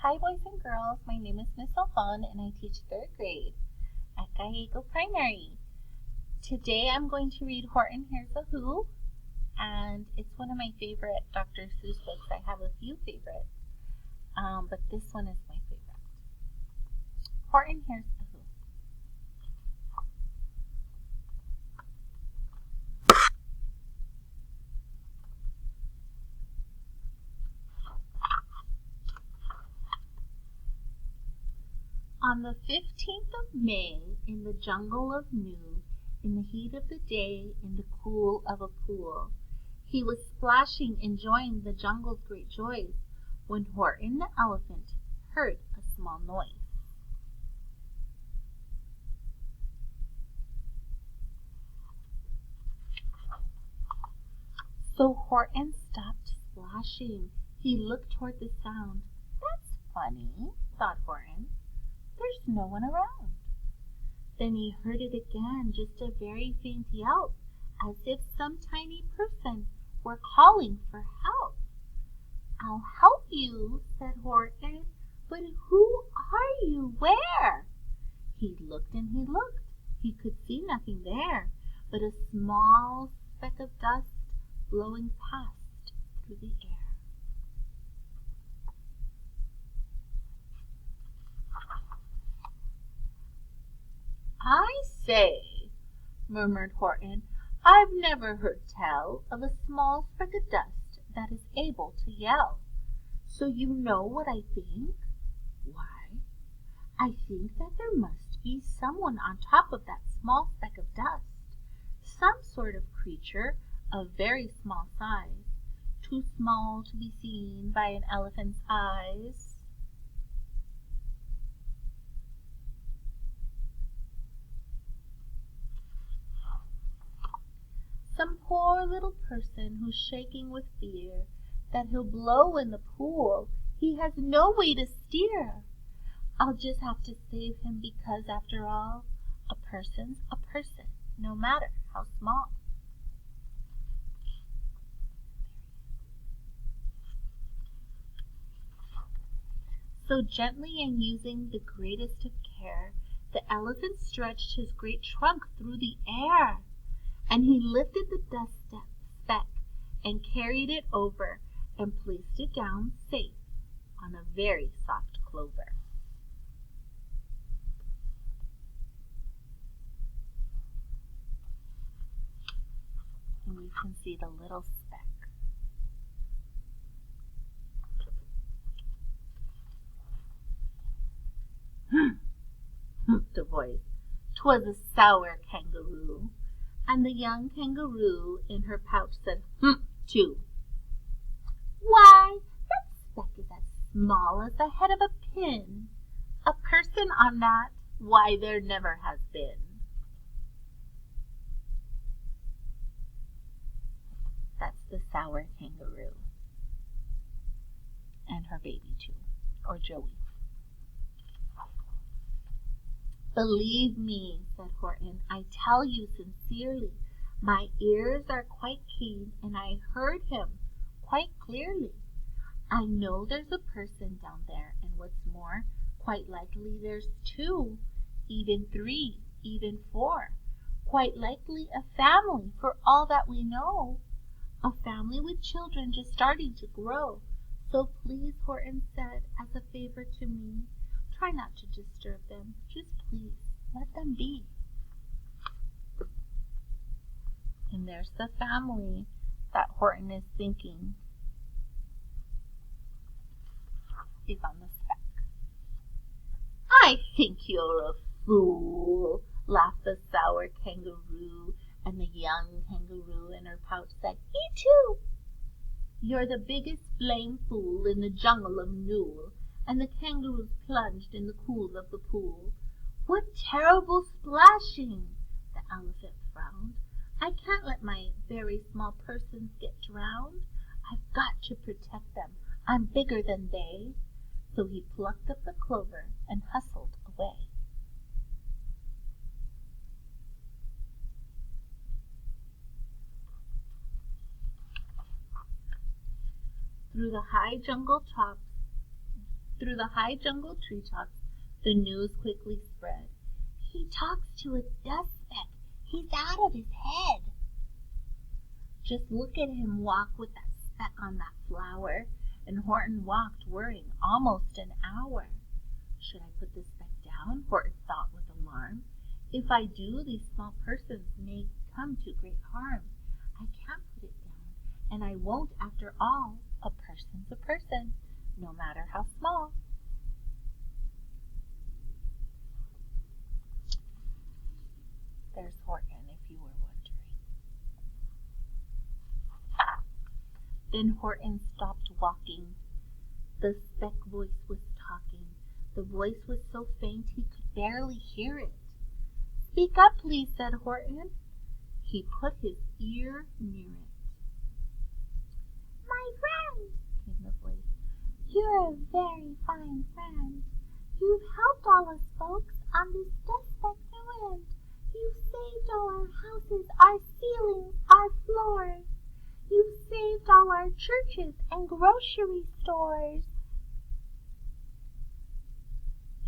Hi boys and girls, my name is Miss Othon and I teach 3rd grade at Gallego Primary. Today I'm going to read Horton Hears a Who, and it's one of my favorite Dr. Seuss books. I have a few favorites, but this one is my favorite. Horton Hears a Who. On the 15th of May, in the jungle of New, in the heat of the day, in the cool of a pool, he was splashing, enjoying the jungle's great joys, when Horton the elephant heard a small noise. So Horton stopped splashing. He looked toward the sound. "That's funny," thought Horton. "There's no one around." Then he heard it again, just a very faint yelp, as if some tiny person were calling for help. "I'll help you," said Horton, "but who are you? Where?" He looked and he looked. He could see nothing there but a small speck of dust blowing past through the air. "I say," murmured Horton, "I've never heard tell of a small speck of dust that is able to yell. So you know what I think? Why, I think that there must be someone on top of that small speck of dust, some sort of creature of very small size, too small to be seen by an elephant's eyes." "Some poor little person who's shaking with fear that he'll blow in the pool. He has no way to steer. I'll just have to save him because, after all, a person's a person, no matter how small." So gently and using the greatest of care, the elephant stretched his great trunk through the air, and he lifted the dust speck and carried it over and placed it down safe on a very soft clover. And you can see the little speck. The voice. "'Twas a sour kangaroo." And the young kangaroo in her pouch said, too. "Why, that speck is as small as the head of a pin. A person on that, why, there never has been." That's the sour kangaroo. And her baby too, or Joey. "Believe me," said Horton, "I tell you sincerely, my ears are quite keen, and I heard him quite clearly. I know there's a person down there, and what's more, quite likely there's 2, even 3, even 4, quite likely a family for all that we know, a family with children just starting to grow. So please," Horton said, "as a favor to me, try not to disturb them. Just please let them be." And there's the family that Horton is thinking is on the speck. "I think you're a fool," laughed the sour kangaroo, and the young kangaroo in her pouch said, "Me too." "You're the biggest blame fool in the jungle of Newell." And the kangaroos plunged in the cool of the pool. "What terrible splashing!" the elephant frowned. "I can't let my very small persons get drowned. I've got to protect them. I'm bigger than they." So he plucked up the clover and hustled away. Through the high jungle tops Through the high jungle treetops, the news quickly spread. He talks to a dust speck. He's out of his head. Just look at him walk with that speck on that flower. And Horton walked, worrying, almost an hour. Should I put the speck down? Horton thought with alarm. If I do, these small persons may come to great harm. I can't put it down, and I won't after all. A person's a person, no matter how small. There's Horton, if you were wondering. Then Horton stopped walking. The speck voice was talking. The voice was so faint he could barely hear it. Speak up, please, said Horton. He put his ear near it. My friend, came the voice, you're a very fine friend. You've helped all us folks on this dust speck errand. You've saved all our houses, our ceilings, our floors. You've saved all our churches and grocery stores.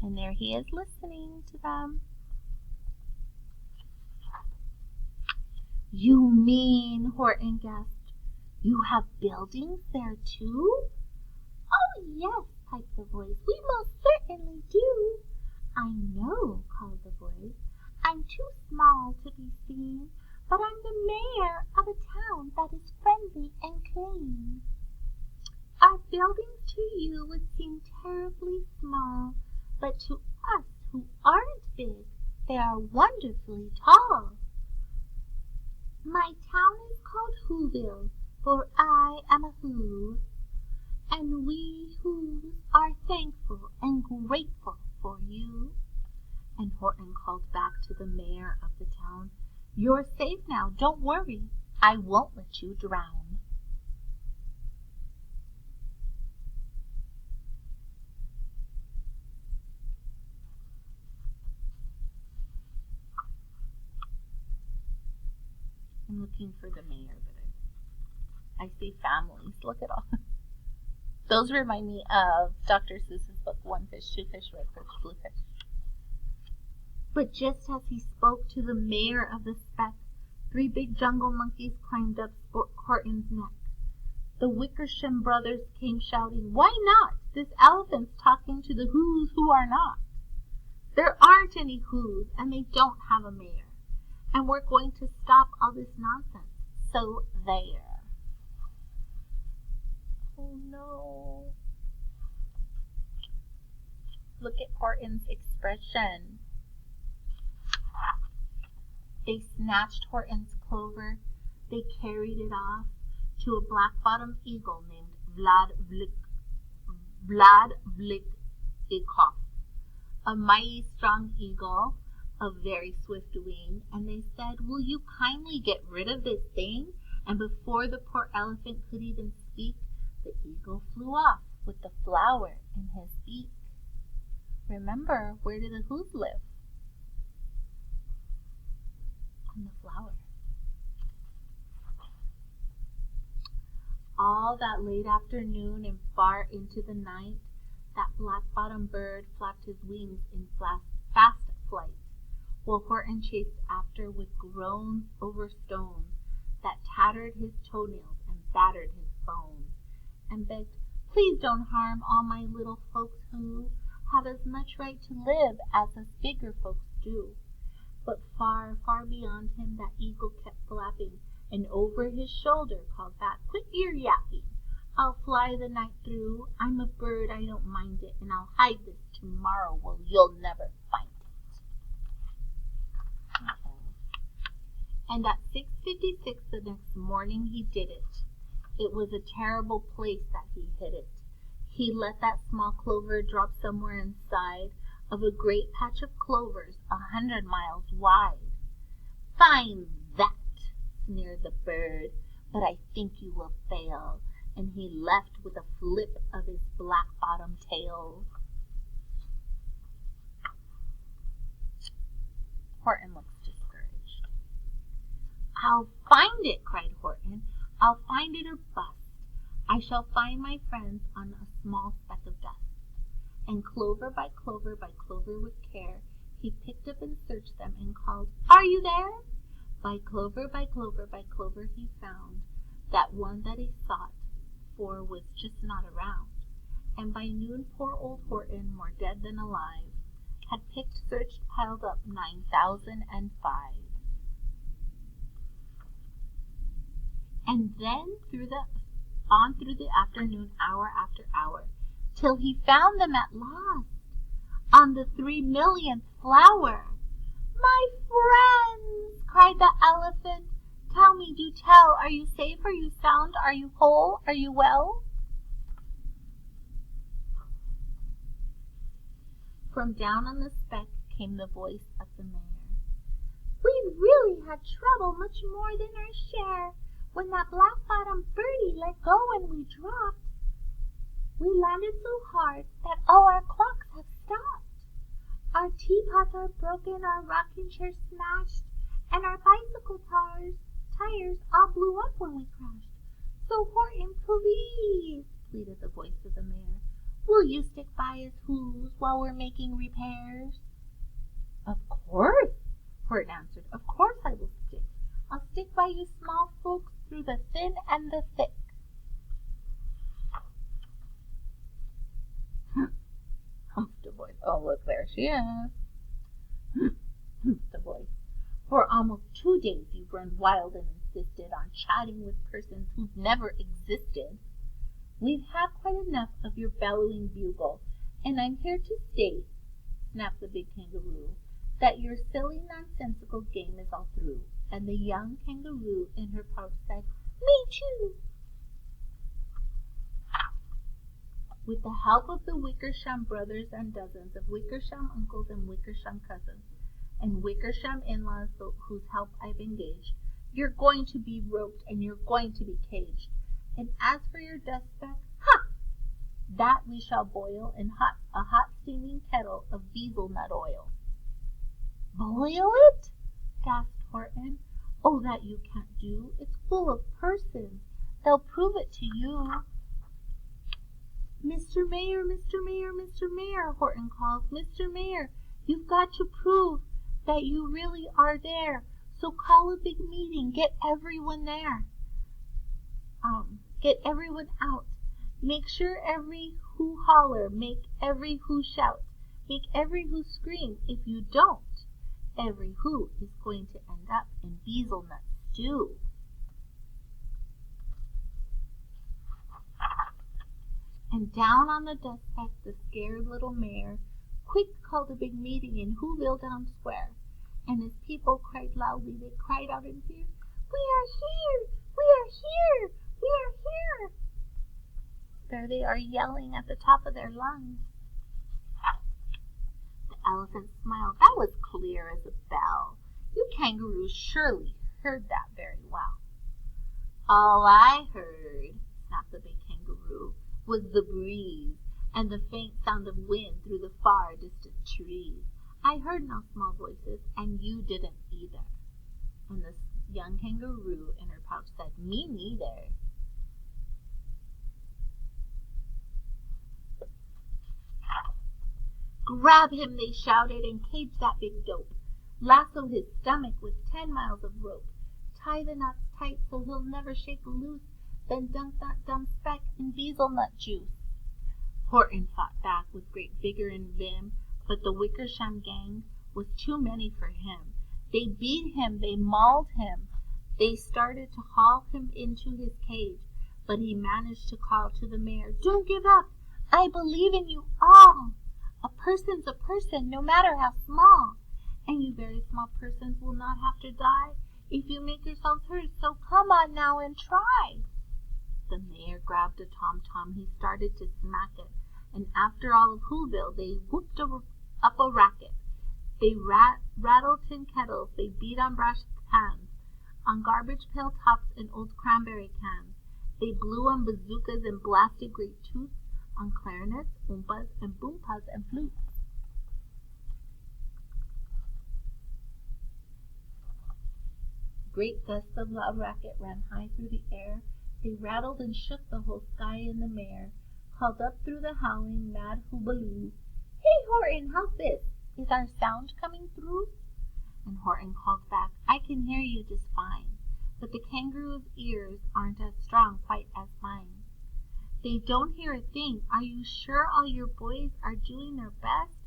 And there he is listening to them. You mean, Horton gasped, you have buildings there too? Oh, yes, piped the voice, we most certainly do. I know, called the voice. I'm too small to be seen, but I'm the mayor of a town that is friendly and clean. Our buildings to you would seem terribly small, but to us who aren't big, they are wonderfully tall. My town is called Whoville, for I am a Who, and we Whos are thankful and grateful for you. And Horton called back to the mayor of the town, You're safe now, don't worry, I won't let you drown. I'm looking for the mayor, but I see families. Look at all. Those remind me of Dr. Seuss's book, One Fish, Two Fish, Red Fish, Blue Fish. But just as he spoke to the mayor of the speck, 3 big jungle monkeys climbed up Horton's neck. The Wickersham brothers came shouting, Why not? This elephant's talking to the Whos who are not. There aren't any Whos, and they don't have a mayor. And we're going to stop all this nonsense. So there. Oh no. Look at Horton's expression. They snatched Horton's clover. They carried it off to a black-bottomed eagle named Vlad Vlikikov, a mighty strong eagle of very swift wing, and they said, Will you kindly get rid of this thing? And before the poor elephant could even speak, the eagle flew off with the flower in his beak. Remember, where do the Whos live? On the flower. All that late afternoon and far into the night, that black-bottomed bird flapped his wings in fast flight, while Horton chased after with groans over stones that tattered his toenails and battered his bones, and begged, Please don't harm all my little folks who have as much right to live as us bigger folks do. But far, far beyond him that eagle kept flapping, and over his shoulder called back, Quit your yapping. I'll fly the night through. I'm a bird, I don't mind it, and I'll hide this tomorrow where you'll never find it. And at 6:56 the next morning he did it. It was a terrible place that he hid it. He let that small clover drop somewhere inside of a great patch of clovers 100 miles wide. Find that, sneered the bird, but I think you will fail. And he left with a flip of his black-bottomed tail. Horton looks discouraged. I'll find it, cried Horton. I'll find it or bust. I shall find my friends on a small speck of dust. And clover by clover by clover with care, he picked up and searched them and called, "Are you there?" By clover by clover by clover he found that one that he sought for was just not around. And by noon poor old Horton, more dead than alive, had picked, searched, piled up 9,005. And then through the afternoon, hour after hour, till he found them at last, on the 3,000,000th flower. "My friends," cried the elephant, "tell me, do tell, are you safe, are you sound, are you whole, are you well?" From down on the speck came the voice of the mayor. "We've really had trouble, much more than our share, when that black-bottomed birdie let go and we dropped. We landed so hard that all our clocks have stopped. Our teapots are broken, our rocking chairs smashed, and our bicycle tires all blew up when we crashed. So Horton, please," pleaded the voice of the mayor, "will you stick by us whoos while we're making repairs?" "Of course," Horton answered, "of course I will stick. I'll stick by you small folks through the thin and the thick." Humphed the voice. "Oh, look, there she is." Humphed the voice. "For almost 2 days you've run wild and insisted on chatting with persons who've never existed. We've had quite enough of your bellowing bugle, and I'm here to state," snapped the big kangaroo, "that your silly, nonsensical game is all through." And the young kangaroo in her pouch said, "Me too." With the help of the Wickersham brothers and dozens of Wickersham uncles and Wickersham cousins, and Wickersham in-laws whose help I've engaged, you're going to be roped and you're going to be caged. And as for your dust speck, that we shall boil in a hot steaming kettle of bezel nut oil." "Boil it?" gasped Horton. "Oh, that you can't do. It's full of persons. They'll prove it to you." "Mr. Mayor, Mr. Mayor, Mr. Mayor," Horton called. "Mr. Mayor, you've got to prove that you really are there. So call a big meeting. Get everyone there. Get everyone out. Make sure every who holler. Make every who shout. Make every who scream. If you don't, every who is going to end up in bezel nut stew." And down on the dust speck the scared little mayor quick called a big meeting in Whoville Down Square. And as people cried loudly, they cried out in fear, "We are here! We are here! We are here!" There they are yelling at the top of their lungs. The elephant smiled. "That was clear as a bell. You kangaroos surely heard that very well." "All I heard," snapped the big kangaroo, "was the breeze and the faint sound of wind through the far distant trees. I heard no small voices, and you didn't either." And the young kangaroo in her pouch said, "Me neither." "Grab him," they shouted, "and cage that big dope. Lasso his stomach with 10 miles of rope. Tie the knots tight so he'll never shake loose. Then dunk that dumb speck in bezel nut juice." Horton fought back with great vigor and vim, but the Wickersham gang was too many for him. They beat him, they mauled him. They started to haul him into his cage, but he managed to call to the mayor, "Don't give up. I believe in you all. A person's a person, no matter how small. And you very small persons will not have to die if you make yourselves heard, so come on now and try." The mayor grabbed a tom-tom. He started to smack it, and after all of Whoville, they whooped up a racket. They rattled tin kettles. They beat on brass pans, on garbage pail tops and old cranberry cans. They blew on bazookas and blasted great toots, on clarinets, oompas, and boompas and flutes. Great gusts of loud racket ran high through the air. They rattled and shook the whole sky and the mare. called up through the howling, mad hoobaloo, "Hey, Horton, how's this? Is our sound coming through?" And Horton called back, "I can hear you just fine, but the kangaroo's ears aren't as strong quite as mine. They don't hear a thing. Are you sure all your boys are doing their best?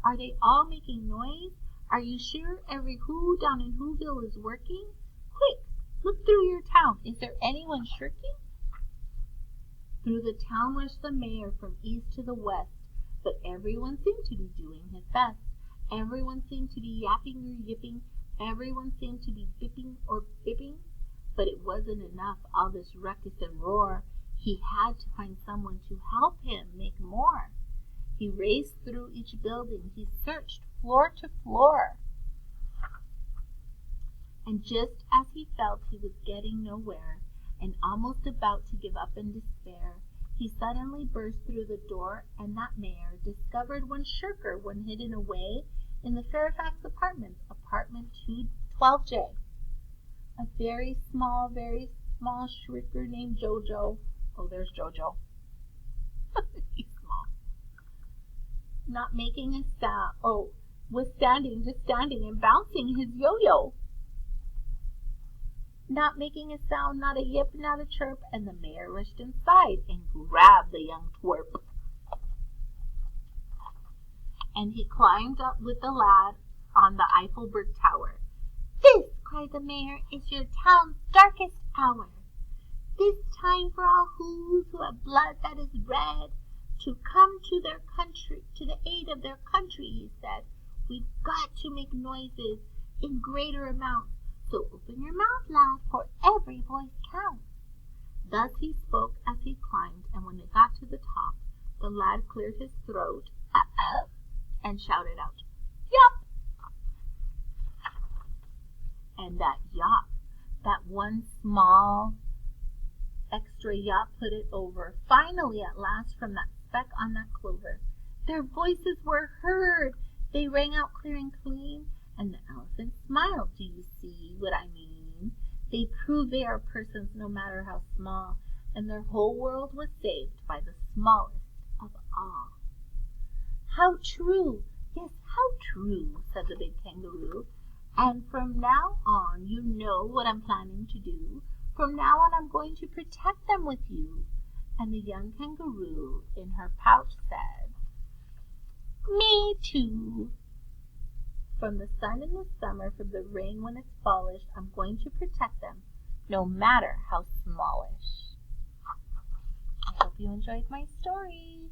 Are they all making noise? Are you sure every who down in Whoville is working? Quick, look through your town. Is there anyone shirking?" Through the town rushed the mayor from east to the west, but everyone seemed to be doing his best. Everyone seemed to be yapping or yipping. Everyone seemed to be bipping or bipping. But it wasn't enough, all this ruckus and roar. He had to find someone to help him make more. He raced through each building. He searched floor to floor. And just as he felt he was getting nowhere and almost about to give up in despair, he suddenly burst through the door, and that mayor discovered one shirker, one hidden away in the Fairfax apartments, apartment 212J. A very small shirker named Jojo. Oh, there's Jojo. He's small. Not making a sound. Oh, was just standing and bouncing his yo-yo. Not making a sound, not a yip, not a chirp, and the mayor rushed inside and grabbed the young twerp. And he climbed up with the lad on the Eiffelberg Tower. "This," cried the mayor, "is your town's darkest hour. This time for all who have blood that is red, to come to their country, to the aid of their country," he said. "We've got to make noises in greater amounts, so open your mouth, lad, for every voice counts." Thus he spoke as he climbed, and when they got to the top, the lad cleared his throat and shouted out, "Yop!" And that yop, that one small extra yop, put it over. Finally, at last, from that speck on that clover, their voices were heard. They rang out clear and clean, and the elephant smiled. Do you see what I mean? They prove they are persons no matter how small, and their whole world was saved by the smallest of all. "How true! Yes, how true!" said the big kangaroo. "And from now on you know what I'm planning to do. From now on I'm going to protect them with you." And the young kangaroo in her pouch said, "Me too. From the sun in the summer, from the rain when it's fallish, I'm going to protect them, no matter how smallish." I hope you enjoyed my story.